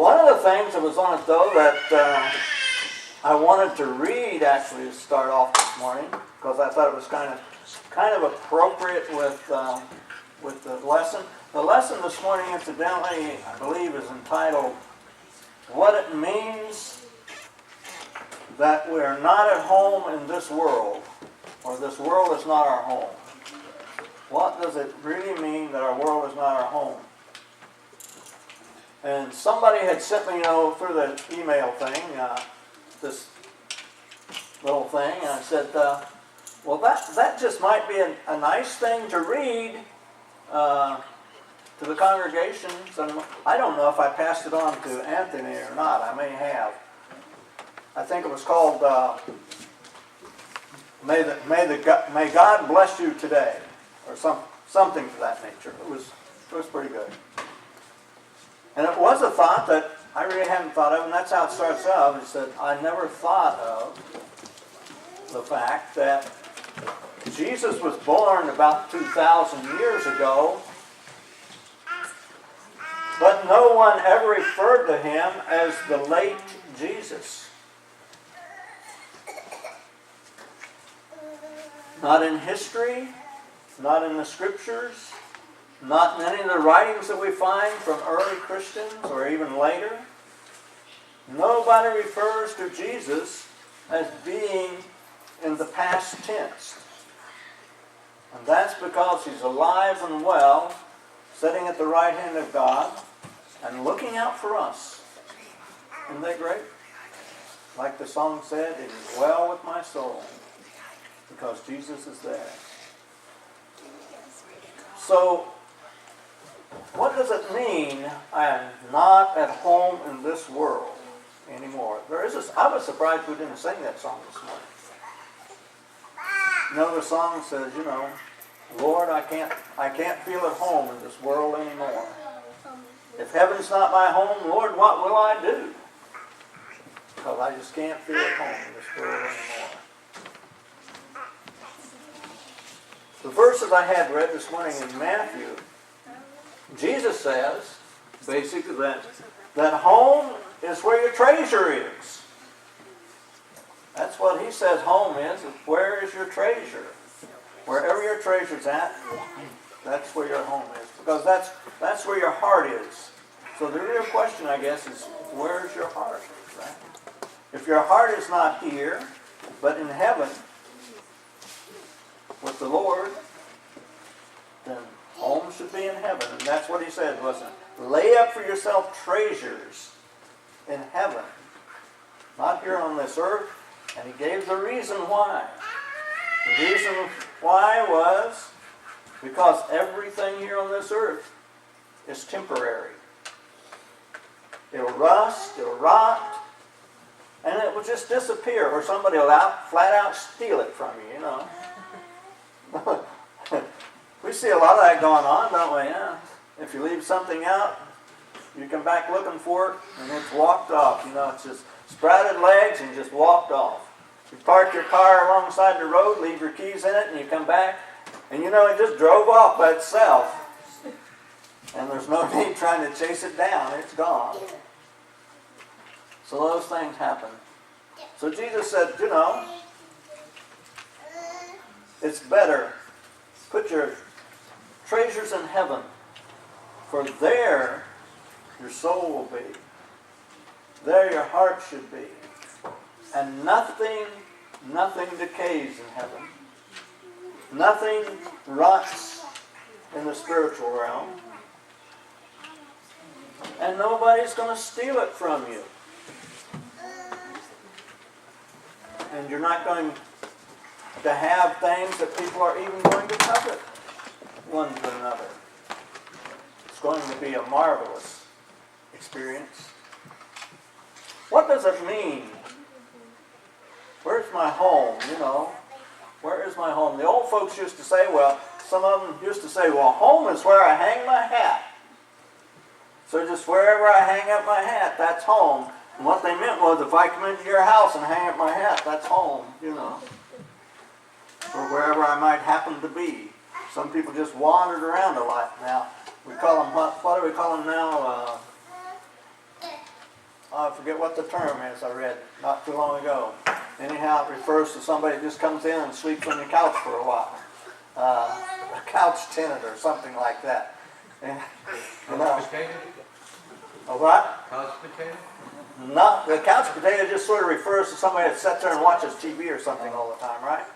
One of the things that was on it, though, that I wanted to read actually to start off this morning, because I thought it was kind of appropriate with the lesson. The lesson this morning, incidentally, I believe, is entitled "What It Means That We Are Not at Home in This World," or "This World is Not Our Home." What does it really mean that our world is not our home? And somebody had sent me, through the email thing, this little thing, and I said, well, that just might be a nice thing to read to the congregation. So I don't know if I passed it on to Anthony or not. I may have. I think it was called May God Bless You Today, or something to that nature. It was pretty good. And it was a thought that I really hadn't thought of, and that's how it starts out. It said, I never thought of the fact that Jesus was born about 2,000 years ago, but no one ever referred to him as the late Jesus. Not in history, not in the scriptures, not in any of the writings that we find from early Christians or even later. Nobody refers to Jesus as being in the past tense. And that's because he's alive and well, sitting at the right hand of God and looking out for us. Isn't that great? Like the song said, it is well with my soul because Jesus is there. So, what does it mean I am not at home in this world anymore? I was surprised we didn't sing that song this morning. The song says, Lord, I can't feel at home in this world anymore. If heaven's not my home, Lord, what will I do? Because I just can't feel at home in this world anymore. The verses I had read this morning in Matthew, Jesus says, basically, that home is where your treasure is. That's what he says home is where is your treasure? Wherever your treasure's at, that's where your home is. Because that's where your heart is. So the real question, I guess, is where's your heart? Right? If your heart is not here, but in heaven, with the Lord, then home should be in heaven. And that's what he said, wasn't it? Lay up for yourself treasures in heaven, not here on this earth. And he gave the reason why. The reason why was because everything here on this earth is temporary. It'll rust, it'll rot, and it will just disappear, or somebody will flat out steal it from you, We see a lot of that going on, don't we? Yeah. If you leave something out, you come back looking for it, and it's walked off. It's just sprouted legs and just walked off. You park your car alongside the road, leave your keys in it, and you come back, and it just drove off by itself. And there's no need trying to chase it down. It's gone. So those things happen. So Jesus said, it's better. Put your treasures in heaven, for there your soul will be. There your heart should be. And nothing decays in heaven. Nothing rots in the spiritual realm. And nobody's going to steal it from you. And you're not going to have things that people are even going to covet one to another. It's going to be a marvelous experience. What does it mean? Where's my home? Where is my home? The old folks used to say, some of them used to say, home is where I hang my hat. So just wherever I hang up my hat, that's home. And what they meant was, if I come into your house and hang up my hat, that's home, Or wherever I might happen to be. Some people just wandered around a lot now. We call them, what do we call them now? I forget what the term is I read not too long ago. Anyhow, it refers to somebody that just comes in and sleeps on your couch for a while. A couch tenant or something like that. And, you know, a what? Couch potato? Not, the couch potato just sort of refers to somebody that sits there and watches TV or something all the time, right?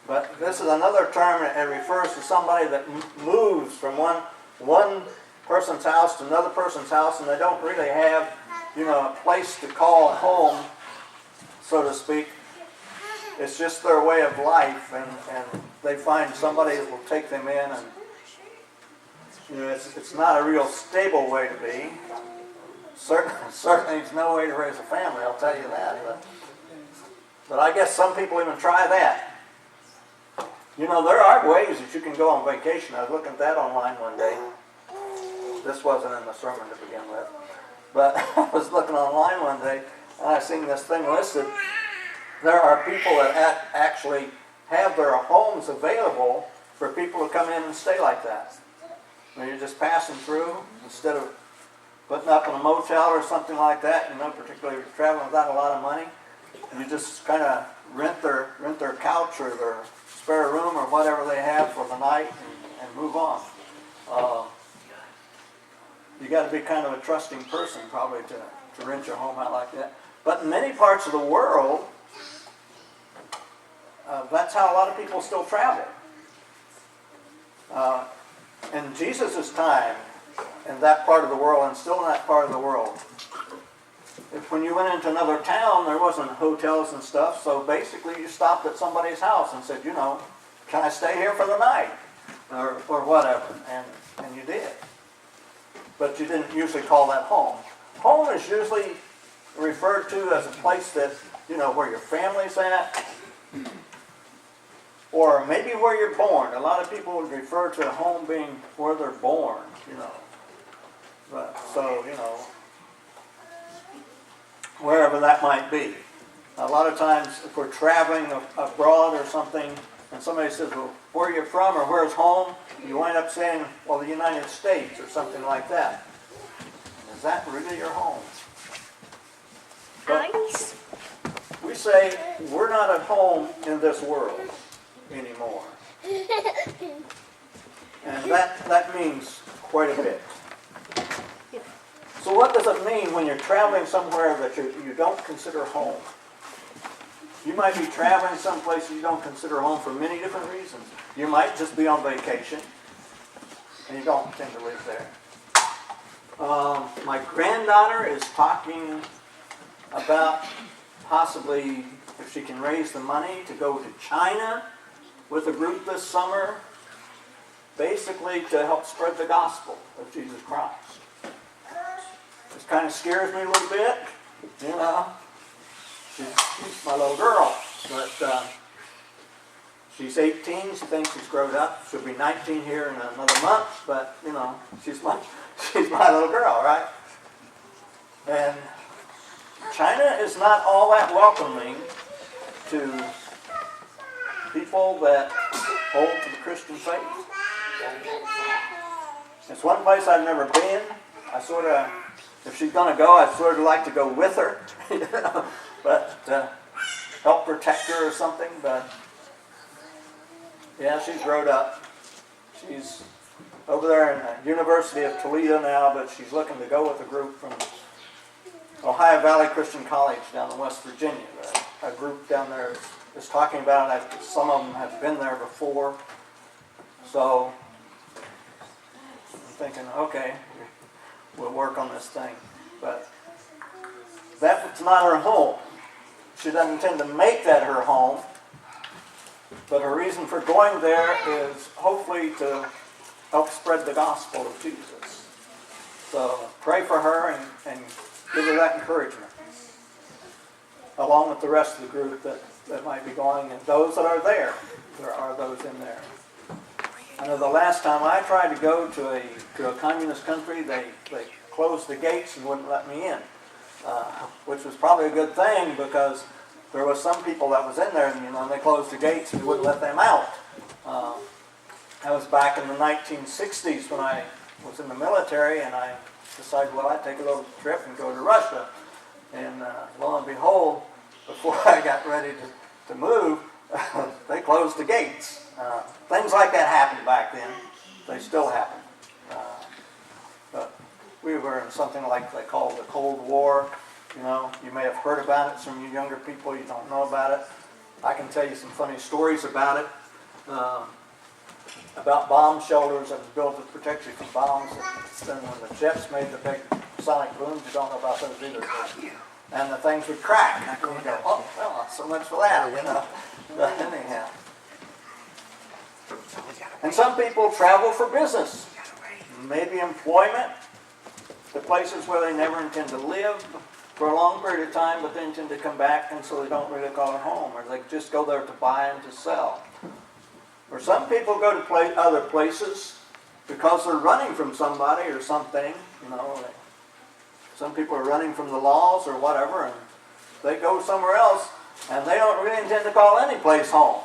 But this is another term, and it refers to somebody that moves from one person's house to another person's house, and they don't really have, you know, a place to call home, so to speak. It's just their way of life, and they find somebody that will take them in, and you know, it's not a real stable way to be. Certainly it's no way to raise a family, I'll tell you that. But I guess some people even try that. You know, there are ways that you can go on vacation. I was looking at that online one day. This wasn't in the sermon to begin with. But I was looking online one day, and I seen this thing listed. There are people that actually have their homes available for people to come in and stay like that. When you're just passing through, instead of putting up in a motel or something like that, you know, particularly if you're traveling without a lot of money, you just kind of rent their couch or their spare room or whatever they have for the night and move on. You got to be kind of a trusting person probably to rent your home out like that. But in many parts of the world, that's how a lot of people still travel. In Jesus' time, in that part of the world, and still in that part of the world, when you went into another town, there wasn't hotels and stuff, so basically you stopped at somebody's house and said, you know, can I stay here for the night? Or whatever, and you did. But you didn't usually call that home. Home is usually referred to as a place that, you know, where your family's at, or maybe where you're born. A lot of people would refer to a home being where they're born, you know. But, so, you know, wherever that might be. A lot of times, if we're traveling abroad or something, and somebody says, well, where are you from or where's home? You wind up saying, well, the United States or something like that. Is that really your home? But Nice. we say we're not at home in this world anymore. And that means quite a bit. So what does it mean when you're traveling somewhere that you don't consider home? You might be traveling someplace you don't consider home for many different reasons. You might just be on vacation, and you don't tend to live there. My granddaughter is talking about possibly if she can raise the money to go to China with a group this summer, basically to help spread the gospel of Jesus Christ. This kind of scares me a little bit, you know. She's my little girl, but she's 18. She thinks she's grown up. She'll be 19 here in another month, but you know, she's my little girl, right? And China is not all that welcoming to people that hold to the Christian faith. It's one place I've never been. I sort of, if she's going to go, I'd sort of like to go with her, you know, but help protect her or something. But yeah, she's grown up. She's over there in the University of Toledo now, but she's looking to go with a group from Ohio Valley Christian College down in West Virginia. A group down there is talking about it. Some of them have been there before. So I'm thinking, okay, we'll work on this thing. But that's not her home. She doesn't intend to make that her home. But her reason for going there is hopefully to help spread the gospel of Jesus. So pray for her and give her that encouragement, along with the rest of the group that might be going, and those that are there. There are those in there. I know the last time I tried to go to a communist country, they closed the gates and wouldn't let me in, which was probably a good thing because there was some people that was in there, and you know, they closed the gates and wouldn't let them out. That was back in the 1960s when I was in the military, and I decided, well, I'd take a little trip and go to Russia. And lo and behold, before I got ready to move, they closed the gates. Things like that happened back then. They still happen. But we were in something like they called the Cold War. You know, you may have heard about it. Some of you younger people, you don't know about it. I can tell you some funny stories about it. About bomb shelters that was built to protect you from bombs. Then when the jets made the big sonic booms, you don't know about those either. And the things would crack. And you go, oh, well, not so much for that, you know. But anyhow. And some people travel for business. Maybe employment. The places where they never intend to live for a long period of time, but they intend to come back, and so they don't really call it home. Or they just go there to buy and to sell. Or some people go to other places because they're running from somebody or something. You know, some people are running from the laws or whatever, and they go somewhere else, and they don't really intend to call any place home.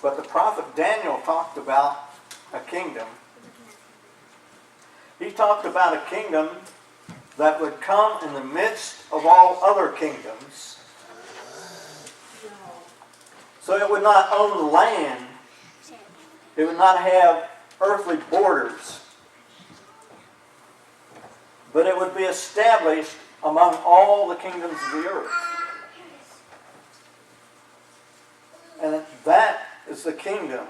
But the prophet Daniel talked about a kingdom. He talked about a kingdom that would come in the midst of all other kingdoms. So it would not own land. It would not have earthly borders. But it would be established among all the kingdoms of the earth. And that is the kingdom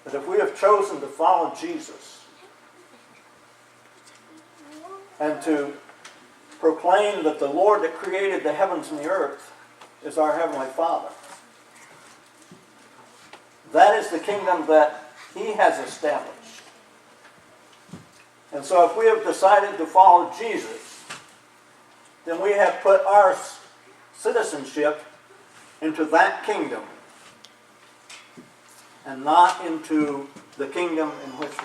that if we have chosen to follow Jesus and to proclaim that the Lord that created the heavens and the earth is our Heavenly Father, that is the kingdom that He has established. And so if we have decided to follow Jesus, then we have put our citizenship into that kingdom and not into the kingdom in which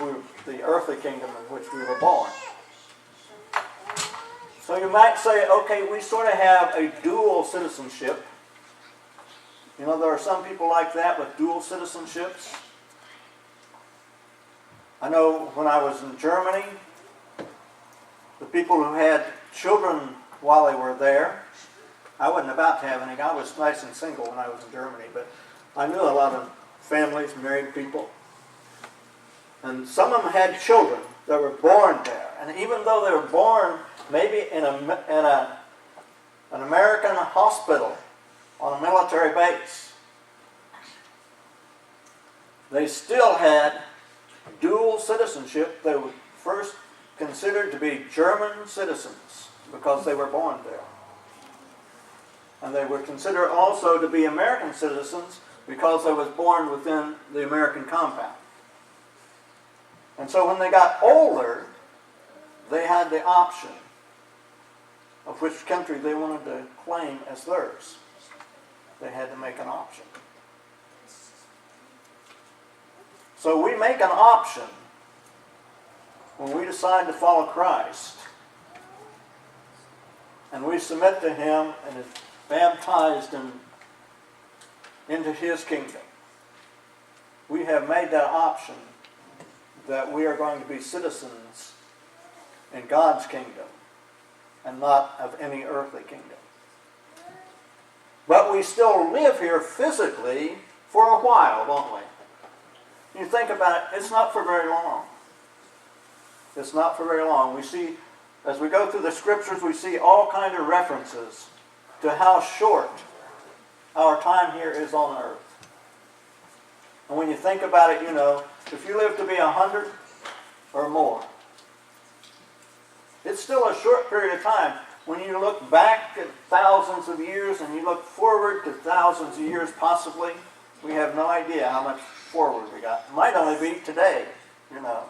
the earthly kingdom in which we were born. So you might say, okay, we sort of have a dual citizenship. You know, there are some people like that with dual citizenships. I know when I was in Germany, the people who had children while they were there, I wasn't about to have any. I was nice and single when I was in Germany, but I knew a lot of families, married people. And some of them had children that were born there. And even though they were born maybe in an American hospital on a military base, they still had dual citizenship. They were first considered to be German citizens because they were born there. And they were considered also to be American citizens because they was born within the American compound. And so when they got older, they had the option of which country they wanted to claim as theirs. They had to make an option. So we make an option when we decide to follow Christ, and we submit to Him and is baptized into His kingdom. We have made that option that we are going to be citizens in God's kingdom and not of any earthly kingdom. But we still live here physically for a while, don't we? You think about it, it's not for very long. It's not for very long. We see, as we go through the scriptures, we see all kinds of references to how short our time here is on earth. And when you think about it, you know, if you live to be 100 or more, it's still a short period of time. When you look back at thousands of years and you look forward to thousands of years possibly, we have no idea how much forward we got. It might only be today, you know.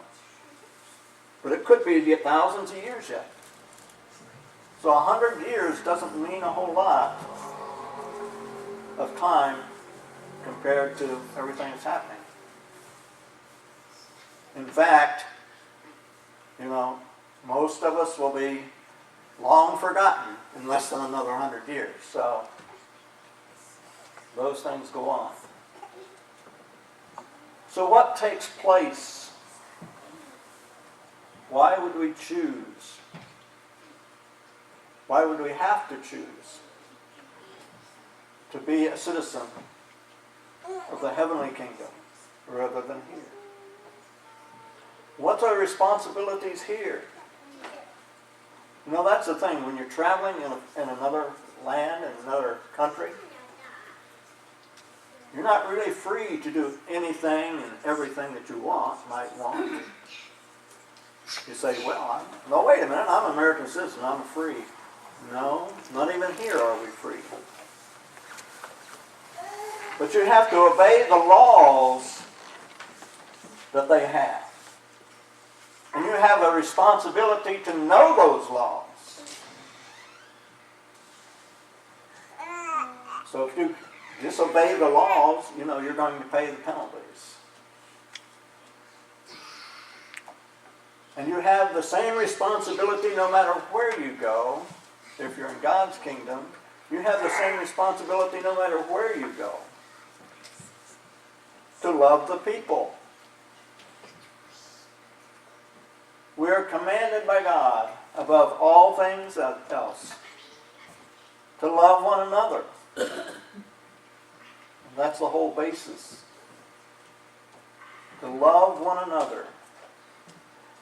But it could be thousands of years yet. So 100 years doesn't mean a whole lot of time compared to everything that's happening. In fact, you know, most of us will be long forgotten in less than another 100 years. So those things go on. So what takes place? Why would we choose Why would we have to choose to be a citizen of the heavenly kingdom rather than here? What's our responsibilities here? You know, that's the thing. When you're traveling in another land, in another country, you're not really free to do anything and everything that you might want. You say, well, no, wait a minute, I'm an American citizen, I'm free. No, not even here are we free. But you have to obey the laws that they have. And you have a responsibility to know those laws. So if you disobey the laws, you know, you're going to pay the penalties. And you have the same responsibility no matter where you go. If you're in God's kingdom, you have the same responsibility no matter where you go. To love the people. We are commanded by God, above all things else, to love one another. And that's the whole basis. To love one another.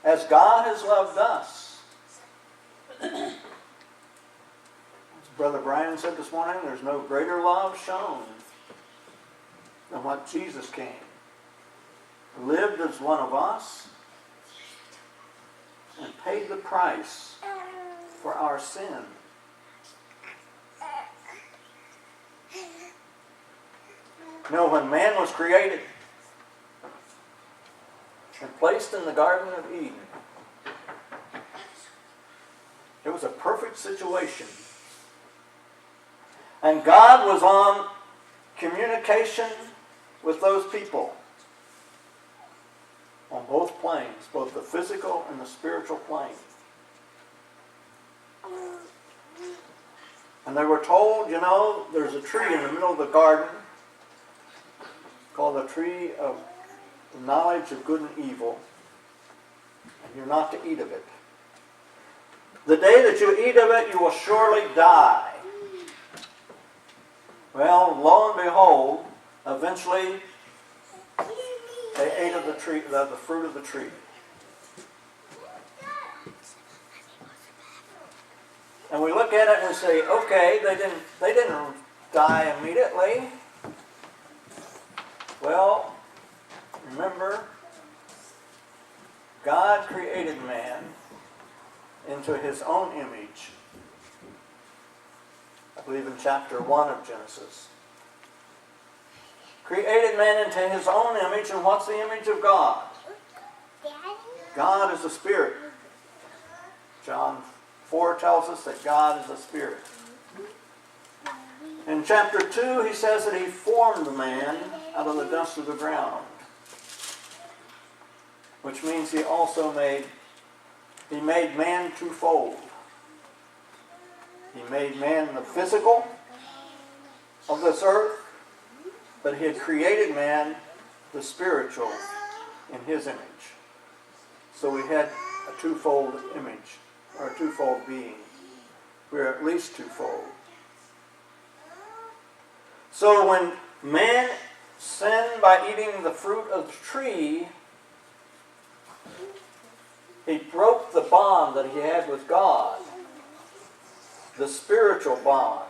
As God has loved us. As Brother Brian said this morning, there's no greater love shown than what Jesus came. Lived as one of us and paid the price for our sin. You know, when man was created and placed in the Garden of Eden, it was a perfect situation. And God was on communication with those people on both planes, both the physical and the spiritual plane. And they were told, you know, there's a tree in the middle of the garden called the tree of the knowledge of good and evil, and you're not to eat of it. The day that you eat of it, you will surely die. Well, lo and behold, eventually they ate of the tree, the fruit of the tree. And we look at it and we say, okay, they didn't die immediately. Well, remember, God created man into his own image. I believe in chapter 1 of Genesis. Created man into his own image, and what's the image of God? God is a spirit. John 4 tells us that God is a spirit. In chapter 2, he says that he formed man out of the dust of the ground. Which means he also made man twofold. He made man the physical of this earth, but he had created man the spiritual in his image. So we had a twofold image, or a twofold being. We're at least twofold. So when man sinned by eating the fruit of the tree, he broke the bond that he had with God, the spiritual bond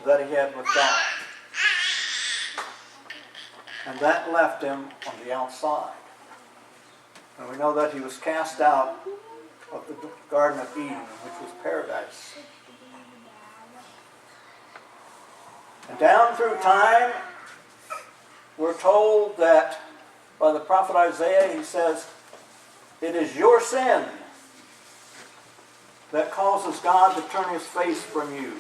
that he had with God. And that left him on the outside. And we know that he was cast out of the Garden of Eden, which was paradise. And down through time, we're told that by the prophet Isaiah, he says, it is your sin that causes God to turn his face from you.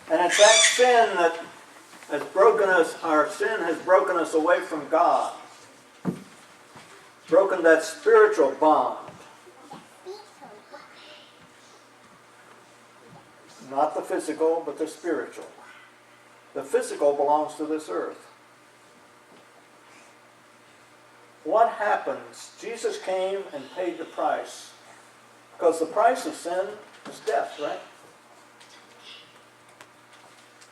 And it's that sin that has broken us, our sin has broken us away from God. Broken that spiritual bond. Not the physical, but the spiritual. The physical belongs to this earth. what happens? Jesus came and paid the price. Because the price of sin is death, right?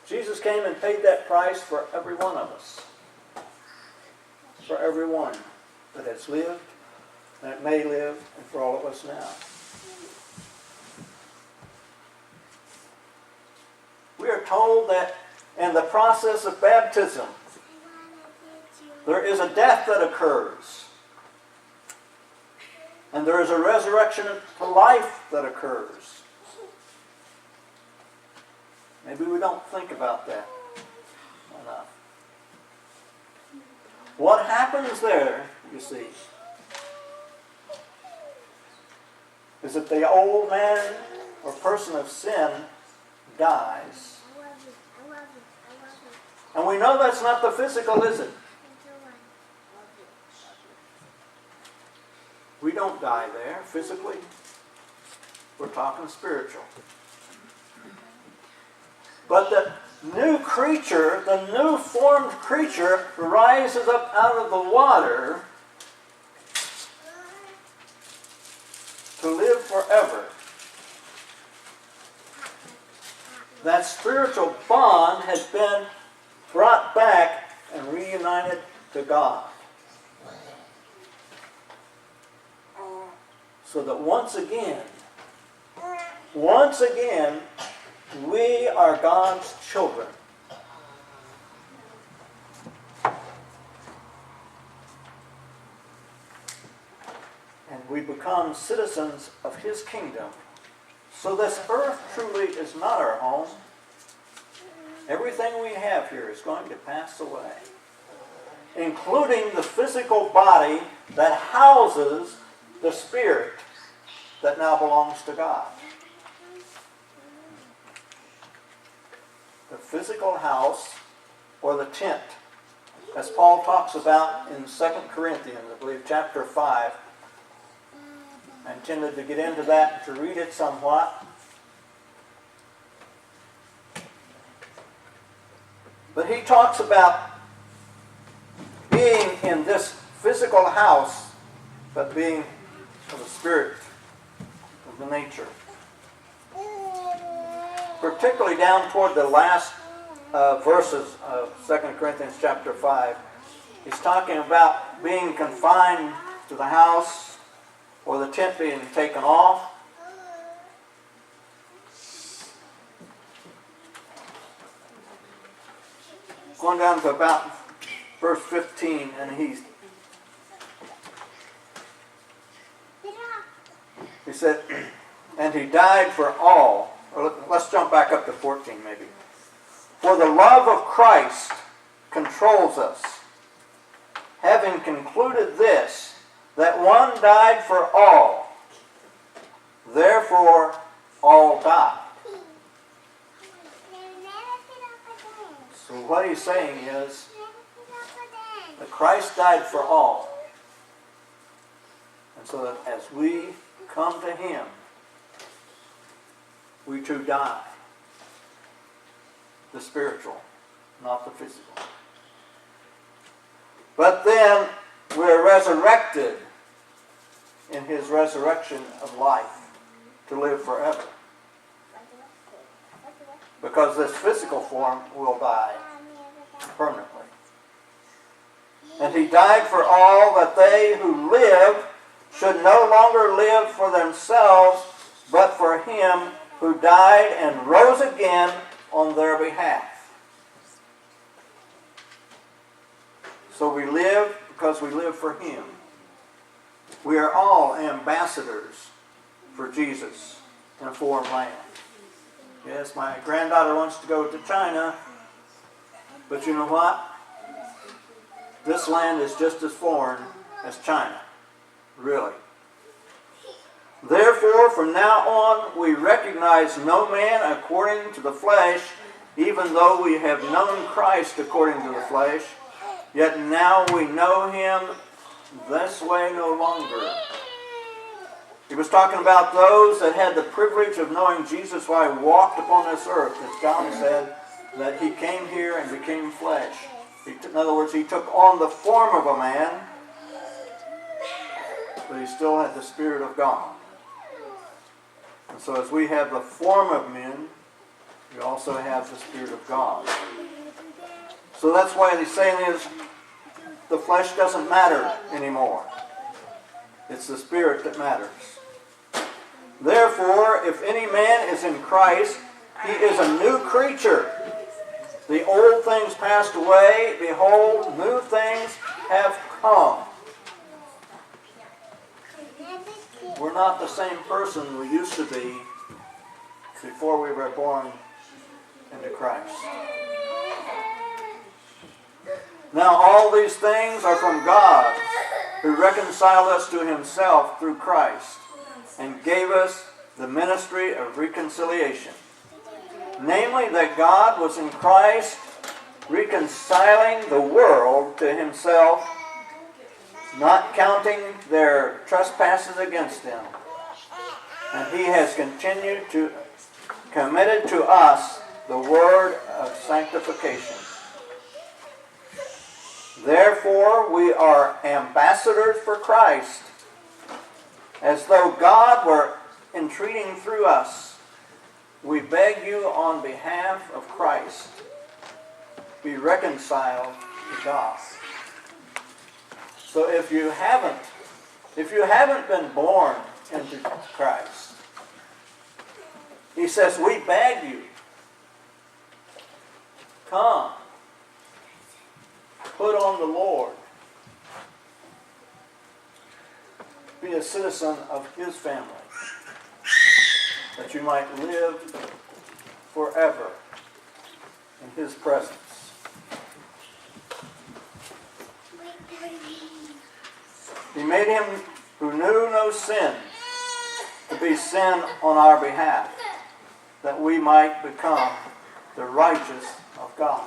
Jesus came and paid that price for every one of us. For everyone that has lived, and it may live, and for all of us now. We are told that in the process of baptism, there is a death that occurs. And there is a resurrection to life that occurs. Maybe we don't think about that enough. What happens there, you see, is that the old man or person of sin dies. And we know that's not the physical, is it? We don't die there physically. We're talking spiritual. But the new creature, the new formed creature, rises up out of the water to live forever. That spiritual bond has been brought back and reunited to God. So that once again, we are God's children. And we become citizens of His kingdom. So this earth truly is not our home. Everything we have here is going to pass away, including the physical body that houses the spirit that now belongs to God. The physical house or the tent, as Paul talks about in 2 Corinthians, I believe chapter 5. I intended to get into that, to read it somewhat. But he talks about being in this physical house, but being of the spirit, of the nature. Particularly down toward the last verses of 2 Corinthians chapter 5. He's talking about being confined to the house or the tent being taken off. Going down to about verse 15, and he said, and he died for all. Or let's jump back up to 14 maybe. For the love of Christ controls us, having concluded this, that one died for all, therefore all died. So what he's saying is that Christ died for all. And so that as we come to Him, we too die. The spiritual, not the physical. But then we're resurrected in His resurrection of life to live forever. Because this physical form will die permanently. And He died for all, that they who live should no longer live for themselves, but for Him who died and rose again on their behalf. So we live because we live for Him. We are all ambassadors for Jesus in a foreign land. Yes, my granddaughter wants to go to China, but you know what? This land is just as foreign as China. Really. Therefore, from now on, we recognize no man according to the flesh, even though we have known Christ according to the flesh. Yet now we know Him this way no longer. He was talking about those that had the privilege of knowing Jesus while He walked upon this earth. As John said, that He came here and became flesh. In other words, He took on the form of a man, but he still had the Spirit of God. And so as we have the form of men, we also have the Spirit of God. So that's why the saying is, the flesh doesn't matter anymore. It's the Spirit that matters. Therefore, if any man is in Christ, he is a new creature. The old things passed away. Behold, new things have come. We're not the same person we used to be before we were born into Christ. Now all these things are from God, who reconciled us to himself through Christ, and gave us the ministry of reconciliation. Namely, that God was in Christ reconciling the world to himself, not counting their trespasses against them. And he has committed to us the word of sanctification. Therefore, we are ambassadors for Christ, as though God were entreating through us. We beg you on behalf of Christ, be reconciled to God. So if you haven't been born into Christ, he says, we beg you, come, put on the Lord, be a citizen of his family, that you might live forever in his presence. He made him who knew no sin to be sin on our behalf, that we might become the righteous of God.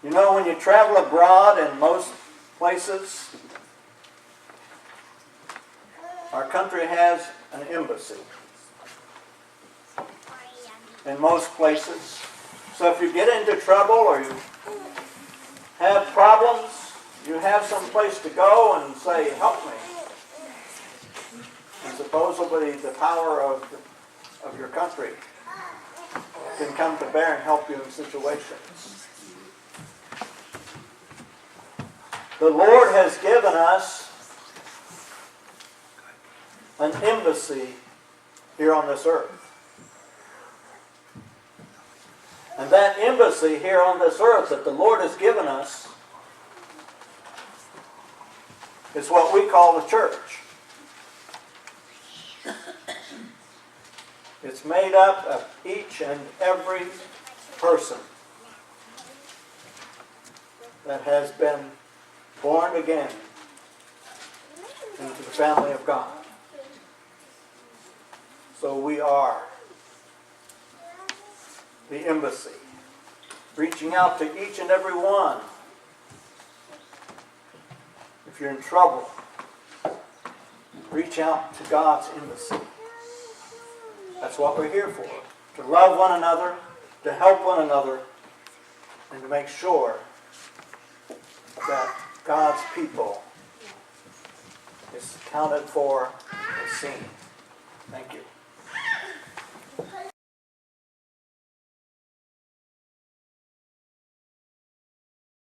You know, when you travel abroad in most places, our country has an embassy in most places. So if you get into trouble or you have problems, you have some place to go and say, help me. And supposedly the power of your country can come to bear and help you in situations. The Lord has given us an embassy here on this earth. And that embassy here on this earth that the Lord has given us is what we call the church. It's made up of each and every person that has been born again into the family of God. So we are the embassy, reaching out to each and every one. If you're in trouble, reach out to God's embassy. That's what we're here for. To love one another, to help one another, and to make sure that God's people is accounted for and seen. Thank you.